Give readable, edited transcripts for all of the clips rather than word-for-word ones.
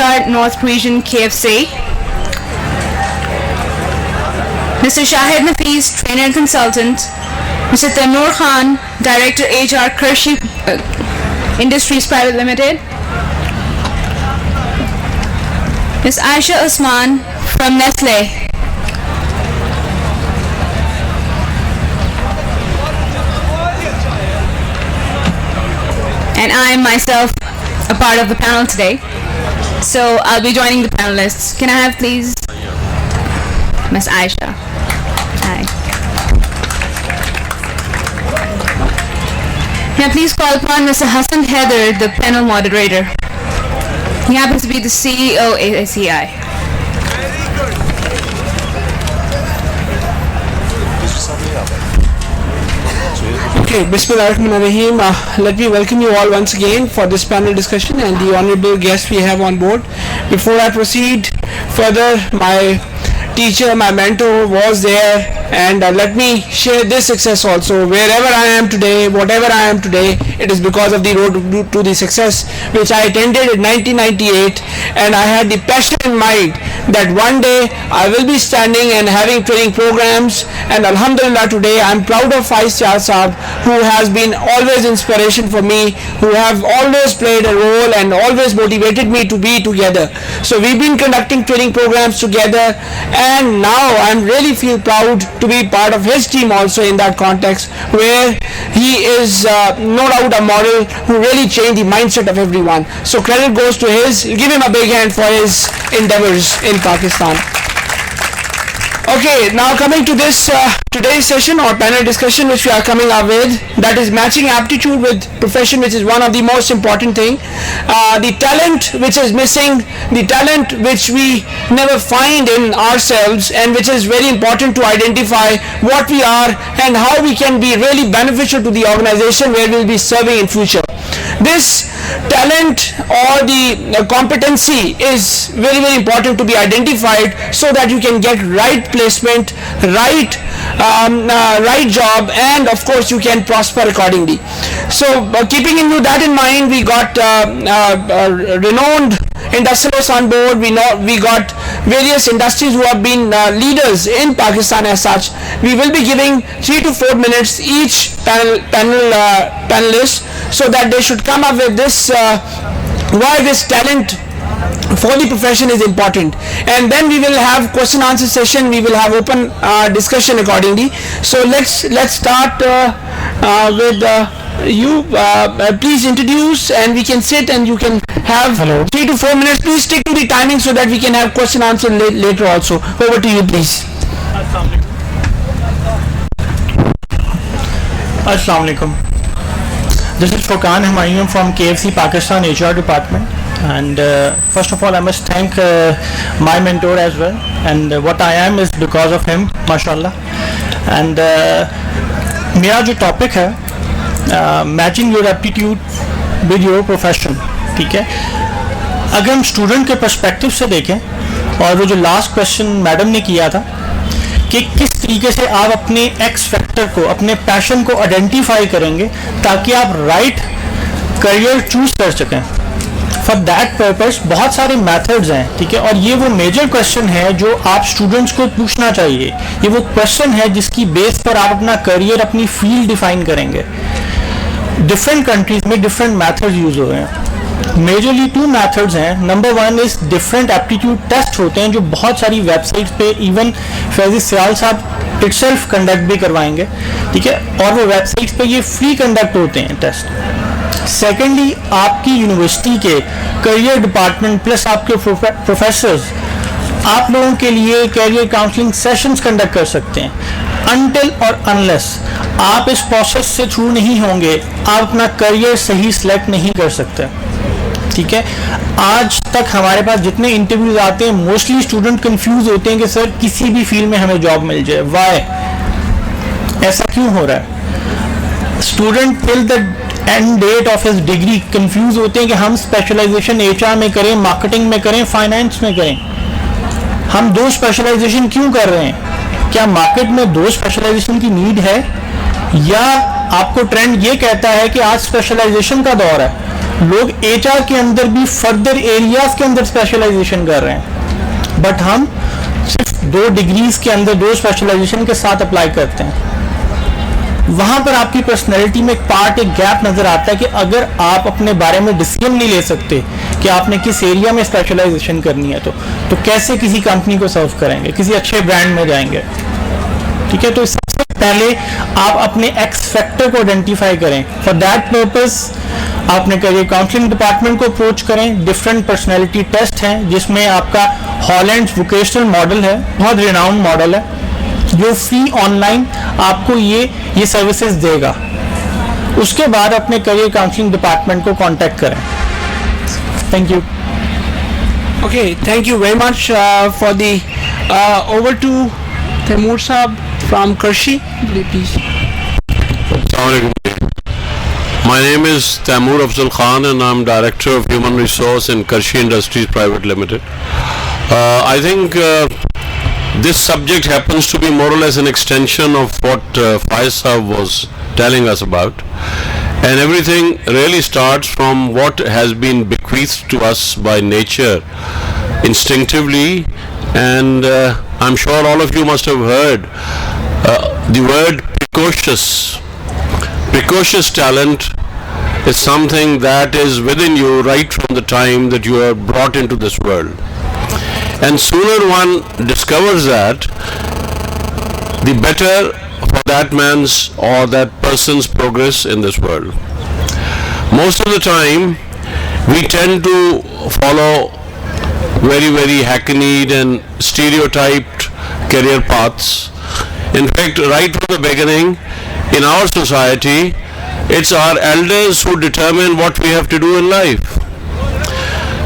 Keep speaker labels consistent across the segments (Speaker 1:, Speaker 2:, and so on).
Speaker 1: HR North Region KFC. Mr. Shahid Nafees, Trainer and Consultant. Mr. Tanur Khan, Director HR Kershi Industries Private Limited. Ms. Aisha Usman from Nestle. And I am myself a part of the panel today. So I'll be joining the panelists. Can I have please Ms. Aisha? Hi. May I please call upon Mr. Hassan Heather, the panel moderator. He happens to be the CEO ACI.
Speaker 2: Okay, Bismillahirrahmanirrahim. Let me welcome you all once again for this panel discussion and the honorable guests we have on board. Before I proceed further, my teacher, my mentor was there, and let me share this success also. Wherever I am today, whatever I am today, it is because of the road to the success which I attended in 1998, and I had the passion in mind that one day I will be standing and having training programs, and Alhamdulillah today I am proud of Faiz Shah Saab, who has been always inspiration for me, who have always played a role and always motivated me to be together. So we've been conducting training programs together, and now I really feel proud to be part of his team also in that context, where he is no doubt a model who really changed the mindset of everyone. So credit goes to his. Give him a big hand for his endeavors in Pakistan. Okay, now coming to this today's session or panel discussion which we are coming up with, that is matching aptitude with profession, which is one of the most important thing. The talent which is missing, the talent which we never find in ourselves, and which is very important to identify what we are and how we can be really beneficial to the organization where we'll be serving in future. This talent or the competency is very, very important to be identified so that you can get right placement, right job, and of course you can prosper accordingly. So keeping that in mind, we got renowned industrialists on board. We got various industries who have been leaders in Pakistan as such. We will be giving 3 to 4 minutes each panelist, so that they should come up with this why this talent for the profession is important, and then we will have question answer session. We will have open discussion accordingly. So let's start with you. Please introduce, and we can sit and you can have 3 to 4 minutes. Please stick to the timing so that we can have question answer later also. Over to you, please.
Speaker 3: Assalamu alaikum. This is Furqan Humayun from KFC Pakistan HR department, and first of all I must thank my mentor as well, and what I am is because of him, mashallah. And मेरा जो topic है matching your aptitude with your profession, ठीक है. अगर हम student के perspective से देखें, और वो जो लास्ट क्वेश्चन मैडम ने किया था कि किस तरीके से आप अपने एक्स फैक्टर को, अपने पैशन को आइडेंटिफाई करेंगे ताकि आप राइट करियर चूज कर सकें. फॉर दैट पर्पस बहुत सारे मेथड्स हैं, ठीक है. और ये वो मेजर क्वेश्चन है जो आप स्टूडेंट्स को पूछना चाहिए. ये वो क्वेश्चन है जिसकी बेस पर आप अपना करियर, अपनी फील्ड डिफाइन करेंगे. डिफरेंट कंट्रीज में डिफरेंट मेथड्स यूज हो रहे हैं. मेजरली 2 मेथड्स हैं. Number 1 is different aptitude test होते हैं जो बहुत सारी वेबसाइट्स पे इवन फैज़ी सियाल साहब इटसेल्फ कंडक्ट भी करवाएंगे, ठीक है. और वो वेबसाइट्स पे ये फ्री कंडक्ट होते हैं टेस्ट. सेकेंडली, आपकी यूनिवर्सिटी के करियर डिपार्टमेंट प्लस आपके प्रोफेसर्स आप लोगों के लिए करियर काउंसलिंग सेशंस कंडक्ट कर सकते हैं. अनटिल और अनलेस आप इस प्रोसेस से थ्रू नहीं होंगे, आप अपना करियर सही सिलेक्ट नहीं कर सकते, ठीक है. आज तक हमारे पास जितने इंटरव्यूज आते हैं, मोस्टली स्टूडेंट कंफ्यूज होते हैं कि सर किसी भी फील्ड में हमें जॉब मिल जाए. वाई, ऐसा क्यों हो रहा है? Student till the end date of his degree confuse होते हैं कि हम स्पेशलाइजेशन HR में करें, मार्केटिंग में करें, फाइनेंस में करें. हम 2 स्पेशलाइजेशन क्यों कर रहे हैं? क्या मार्केट में 2 स्पेशलाइजेशन की नीड है, या आपको ट्रेंड ये कहता है कि आज स्पेशलाइजेशन का दौर है लोग HR के अंदर भी फर्दर एरियाज के अंदर स्पेशलाइजेशन कर रहे हैं, बट हम सिर्फ 2 डिग्रीज के अंदर 2 स्पेशलाइजेशन के साथ अप्लाई करते हैं। वहां पर आपकी पर्सनैलिटी में एक पार्ट, एक गैप नजर आता है कि अगर आप अपने बारे में डिसीजन नहीं ले सकते कि आपने किस एरिया में स्पेशलाइजेशन करनी है, तो कैसे किसी कंपनी को सर्व करेंगे, किसी अच्छे ब्रांड में जाएंगे। ठीक है, तो सबसे पहले आप अपने एक्स फैक्टर को आइडेंटिफाई करें। फॉर दैट पर्पस आपने करियर काउंसलिंग डिपार्टमेंट को अप्रोच करें। डिफरेंट पर्सनैलिटी टेस्ट हैं जिसमें आपका हॉलैंड वोकेशनल मॉडल है, बहुत रिनाउंड मॉडल है, जो फ्री ऑनलाइन आपको ये सर्विसेज देगा। उसके बाद अपने करियर काउंसलिंग डिपार्टमेंट को कांटेक्ट करें। Thank you.
Speaker 2: Okay, thank you very much for the over to Taimur Saab from Karshi, please.
Speaker 4: Assalamualaikum. My name is Taimur Afzal Khan and I'm Director of Human Resource in Karshi Industries Private Limited. I think this subject happens to be more or less an extension of what Faisal was telling us about, and everything really starts from what has been bequeathed to us by nature instinctively, and I'm sure all of you must have heard the word precocious. Precocious talent is something that is within you right from the time that you are brought into this world. And sooner one discovers that, the better for that man's or that person's progress in this world. Most of the time, we tend to follow very, very hackneyed and stereotyped career paths. In fact, right from the beginning, in our society, it's our elders who determine what we have to do in life.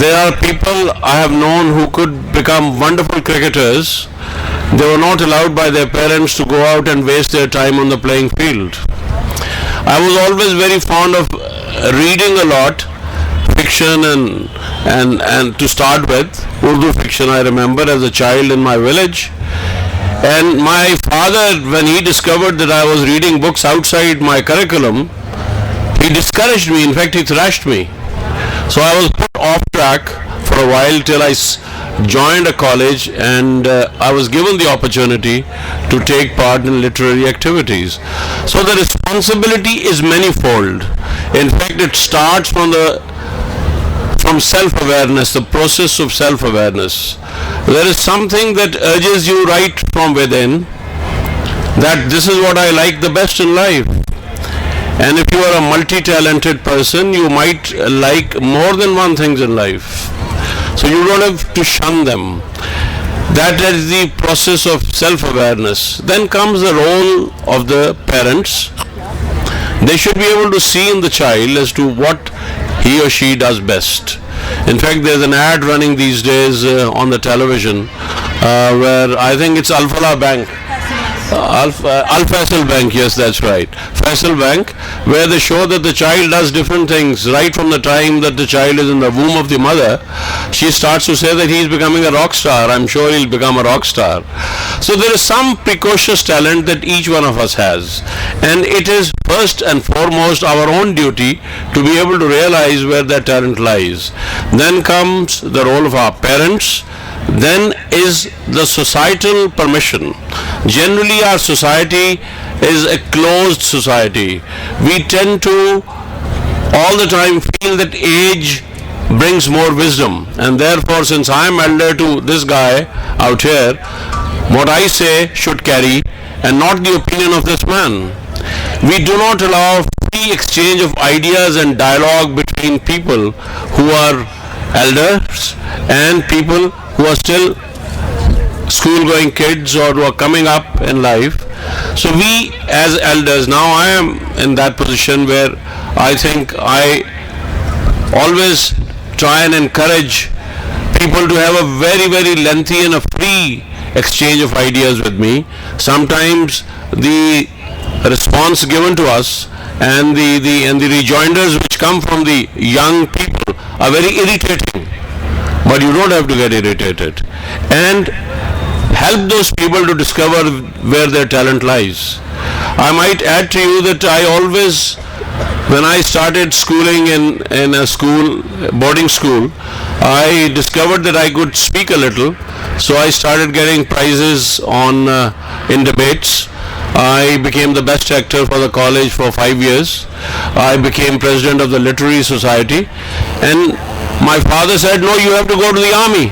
Speaker 4: There are people I have known who could become wonderful cricketers. They were not allowed by their parents to go out and waste their time on the playing field. I was always very fond of reading a lot, fiction and to start with, Urdu fiction I remember as a child in my village. And my father, when he discovered that I was reading books outside my curriculum, he discouraged me, in fact he thrashed me. So I was put off track for a while till I joined a college, and I was given the opportunity to take part in literary activities. So the responsibility is manifold. In fact, it starts from self-awareness, the process of self-awareness. There is something that urges you right from within that this is what I like the best in life. And if you are a multi-talented person, you might like more than one thing in life. So you don't have to shun them. That is the process of self-awareness. Then comes the role of the parents. They should be able to see in the child as to what he or she does best. In fact, there's an ad running these days on the television where I think it's Al Falah Bank. Al Faisal Bank, yes, that's right. Faisal Bank, where they show that the child does different things right from the time that the child is in the womb of the mother. She starts to say that he is becoming a rock star. I'm sure he'll become a rock star. So there is some precocious talent that each one of us has, and it is first and foremost our own duty to be able to realize where that talent lies. Then comes the role of our parents. Then is the societal permission. Generally our society is a closed society. We tend to all the time feel that age brings more wisdom, and therefore since I am elder to this guy out here, what I say should carry and not the opinion of this man. We do not allow free exchange of ideas and dialogue between people who are elders and people who are still school-going kids or who are coming up in life. So we as elders, now I am in that position where I think I always try and encourage people to have a very, very lengthy and a free exchange of ideas with me. Sometimes the response given to us and the rejoinders which come from the young people are very irritating. But you don't have to get irritated, and help those people to discover where their talent lies. I might add to you that I always when I started schooling in a school, boarding school, I discovered that I could speak a little. So I started getting prizes in debates. I became the best actor for the college for 5 years. I became president of the literary society. And my father said, no, you have to go to the army.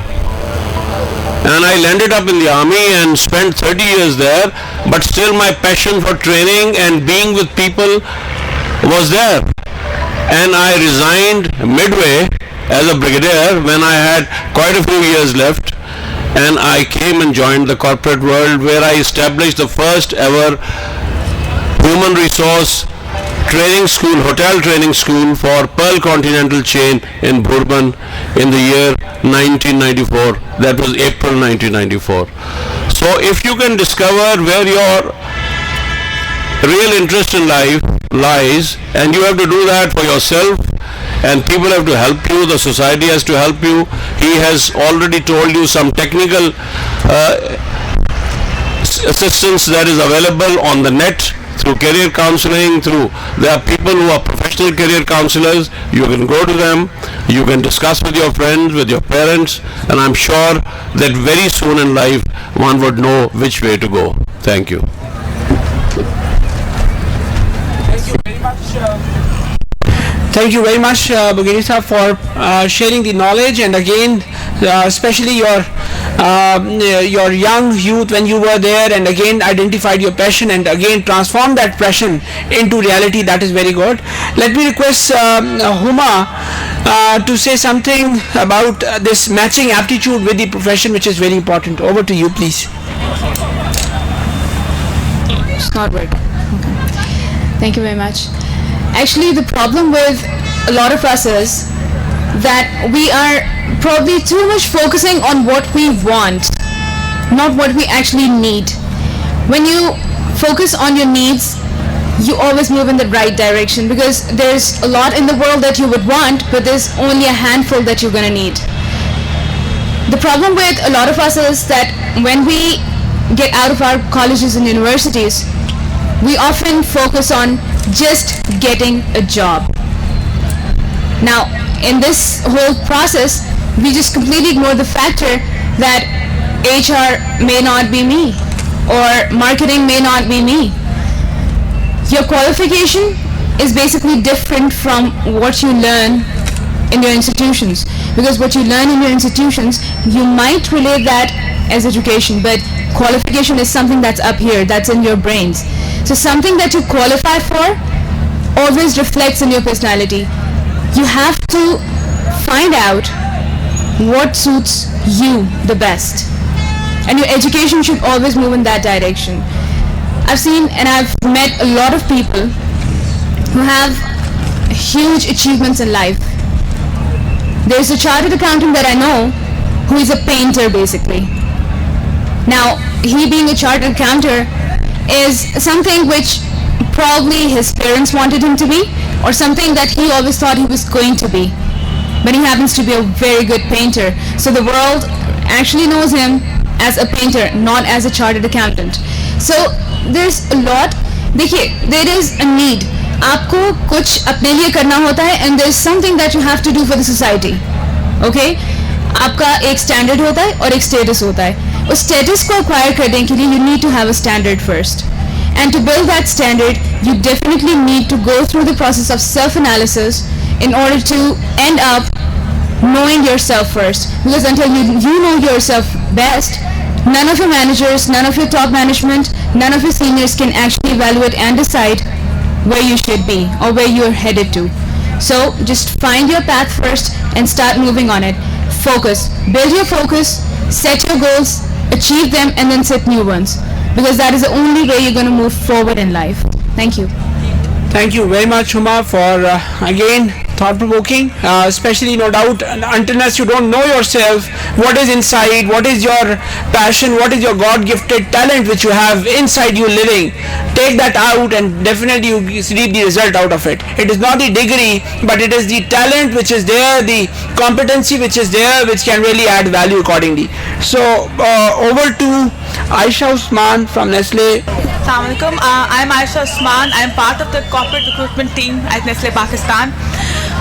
Speaker 4: And I landed up in the army and spent 30 years there, but still my passion for training and being with people was there. And I resigned midway as a brigadier when I had quite a few years left, and I came and joined the corporate world, where I established the first ever human resource training school, hotel training school for Pearl Continental chain in Bourbon in the year 1994. That was April 1994. So if you can discover where your real interest in life lies, and you have to do that for yourself, and people have to help you, the society has to help you. He has already told you some technical assistance that is available on the net, through career counseling, there are people who are professional career counselors. You can go to them, you can discuss with your friends, with your parents, and I'm sure that very soon in life one would know which way to go. Thank you.
Speaker 2: Thank you very much, Bugiri Sahab, for sharing the knowledge, and again, especially your young youth when you were there, and again identified your passion and again transformed that passion into reality. That is very good. Let me request Huma to say something about this matching aptitude with the profession, which is very important. Over to you, please.
Speaker 1: It's not working. Okay. Thank you very much. Actually, the problem with a lot of us is that we are probably too much focusing on what we want, not what we actually need. When you focus on your needs, you always move in the right direction, because there's a lot in the world that you would want, but there's only a handful that you're going to need. The problem with a lot of us is that when we get out of our colleges and universities, we often focus on just getting a job. Now, in this whole process, we just completely ignore the factor that HR may not be me, or marketing may not be me. Your qualification is basically different from what you learn in your institutions, because what you learn in your institutions, you might relate that as education, but qualification is something that's up here, that's in your brains. So something that you qualify for always reflects in your personality. You have to find out what suits you the best, and your education should always move in that direction. I've seen and I've met a lot of people who have huge achievements in life. There's a chartered accountant that I know who is a painter basically. Now, he being a chartered accountant is something which probably his parents wanted him to be, or something that he always thought he was going to be. But he happens to be a very good painter. So the world actually knows him as a painter, not as a chartered accountant. So there's a lot. देखिए, there is a need. आपको कुछ अपने लिए करना होता है, and there's something that you have to do for the society. Okay? आपका एक standard होता है और एक status होता है. उस status को acquire करने के लिए you need to have a standard first. And to build that standard, you definitely need to go through the process of self-analysis in order to end up knowing yourself first. Because until you know yourself best, none of your managers, none of your top management, none of your seniors can actually evaluate and decide where you should be or where you're headed to. So just find your path first and start moving on it. Focus. Build your focus, set your goals, achieve them, and then set new ones. Because that is the only way you're going to move forward in life. Thank you.
Speaker 2: Thank you very much, Huma, for again thought-provoking, especially no doubt until unless you don't know yourself, what is inside, what is your passion, what is your God-gifted talent which you have inside you living. Take that out and definitely you reap the result out of it. It is not the degree, but it is the talent which is there, the competency which is there, which can really add value accordingly. So over to Aisha Usman from Nestle.
Speaker 5: Assalamu alaikum. I'm Aisha Usman. I'm part of the corporate recruitment team at Nestle Pakistan.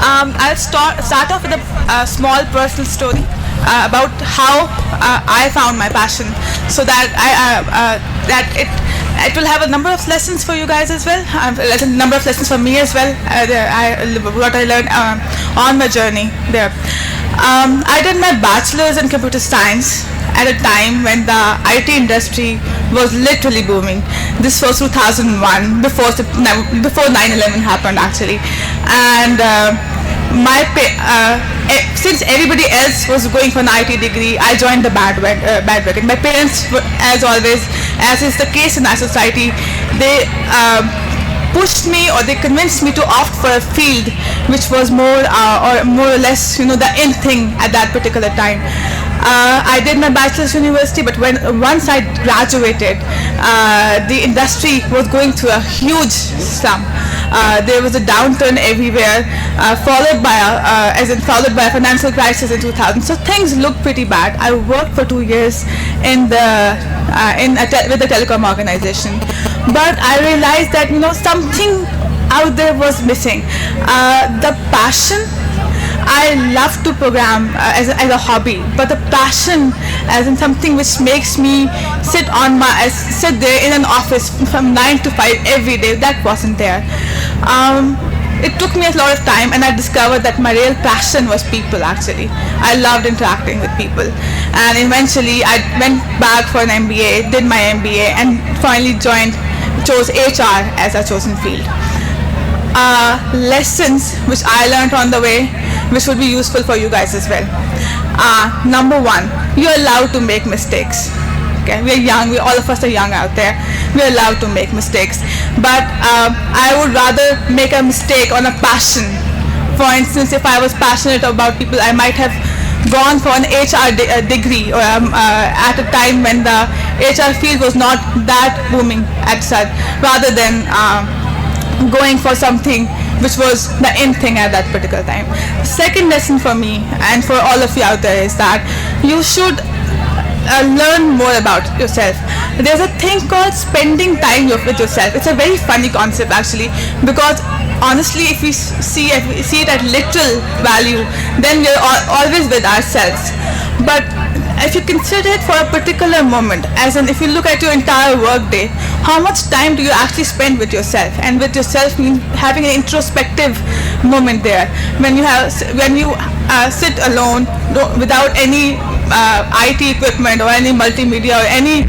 Speaker 5: I'll start off with a small personal story about how I found my passion, so that it will have a number of lessons for you guys as well. A number of lessons for me as well. What I learned on my journey there. I did my bachelor's in computer science at a time when the IT industry was literally booming. This was 2001, before 9/11 happened actually, and since everybody else was going for an IT degree, I joined the bandwagon. My parents, as always, as is the case in our society, they pushed me, or they convinced me to opt for a field which was more or less, the in thing at that particular time. I did my bachelor's university, but once I graduated, the industry was going through a huge slump. There was a downturn everywhere, followed by a financial crisis in 2000. So things looked pretty bad. I worked for 2 years with a telecom organization, but I realized that something out there was missing. The passion. I love to program as a hobby, but the passion, as in something which makes me sit there in an office from 9 to 5 every day, that wasn't there. It took me a lot of time, and I discovered that my real passion was people. Actually, I loved interacting with people, and eventually I went back for an MBA, did my MBA, and finally chose HR as a chosen field. Lessons which I learned on the way, which would be useful for you guys as well. Number one, you're allowed to make mistakes. Okay, we're young. All of us are young out there. We're allowed to make mistakes, but I would rather make a mistake on a passion. For instance, if I was passionate about people, I might have gone for an HR degree, or at a time when the HR field was not that booming at such, rather than going for something which was the in thing at that particular time. Second lesson for me and for all of you out there is that you should learn more about yourself. There's a thing called spending time with yourself. It's a very funny concept actually, because honestly, if we see it at literal value, then we're always with ourselves. But if you consider it for a particular moment, as in if you look at your entire work day, how much time do you actually spend with yourself? And with yourself means having an introspective moment there. When you sit alone without any IT equipment or any multimedia or any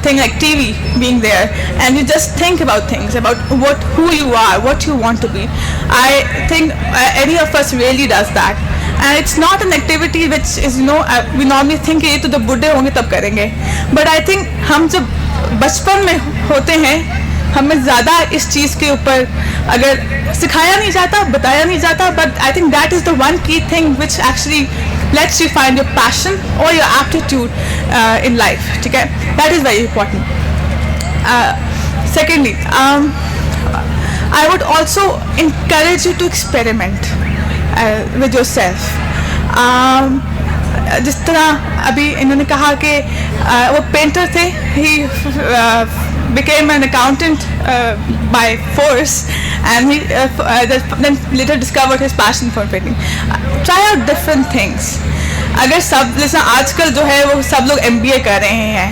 Speaker 5: thing like TV being there, and you just think about things, about who you are, what you want to be. I think any of us really does that. And it's not an activity which is, we normally think ये तो जब बुढ़े होंगे तब करेंगे. But I think हम जब बचपन में होते हैं, हमें ज़्यादा इस चीज़ के ऊपर अगर सिखाया नहीं जाता, बताया नहीं जाता, but I think that is the one key thing which actually lets you find your passion or your aptitude in life. ठीक है? That is very important. Secondly, I would also encourage you to experiment with yourself. जिस तरह अभी इन्होंने कहा कि वो painter थे, he became an accountant by force, and he then later discovered his passion for painting. Try out different things. अगर सब जैसा आजकल जो है वो सब लोग MBA कर रहे हैं,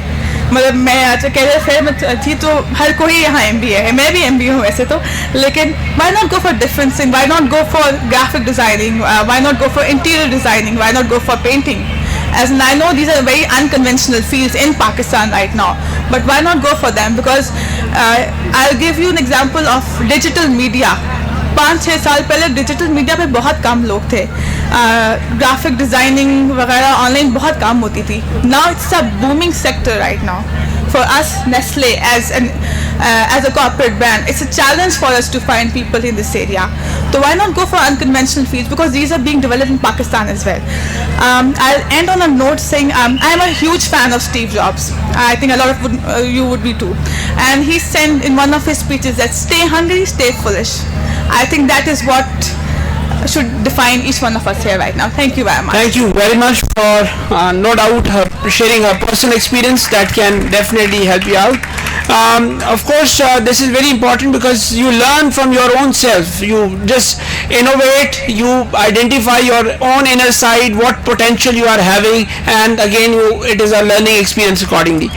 Speaker 5: मतलब मैं आज कैरियर फेयर में थी तो हर कोई यहाँ MBA है, मैं भी MBA हूँ वैसे तो, लेकिन why not go for different things? Why not go for graphic designing? Why not go for interior designing? Why not go for painting? As in, I know these are very unconventional fields in Pakistan right now, but why not go for them? Because I'll give you an example of digital media. 5-6 साल पहले digital media पे बहुत कम लोग थे, graphic designing वगैरह online बहुत कम होती थी. Now it's a booming sector right now for us Nestle as a corporate brand. It's a challenge for us to find people in this area. So why not go for unconventional fields, because these are being developed in Pakistan as well. I'll end on a note saying I'm a huge fan of Steve Jobs. I think a lot of you would be too. And he said in one of his speeches that stay hungry, stay foolish. I think that is what should define each one of us here right now. Thank you very much.
Speaker 2: Thank you very much for no doubt her sharing her personal experience that can definitely help you out. Of course, this is very important because you learn from your own self. You just innovate, you identify your own inner side, what potential you are having, and again, it is a learning experience accordingly.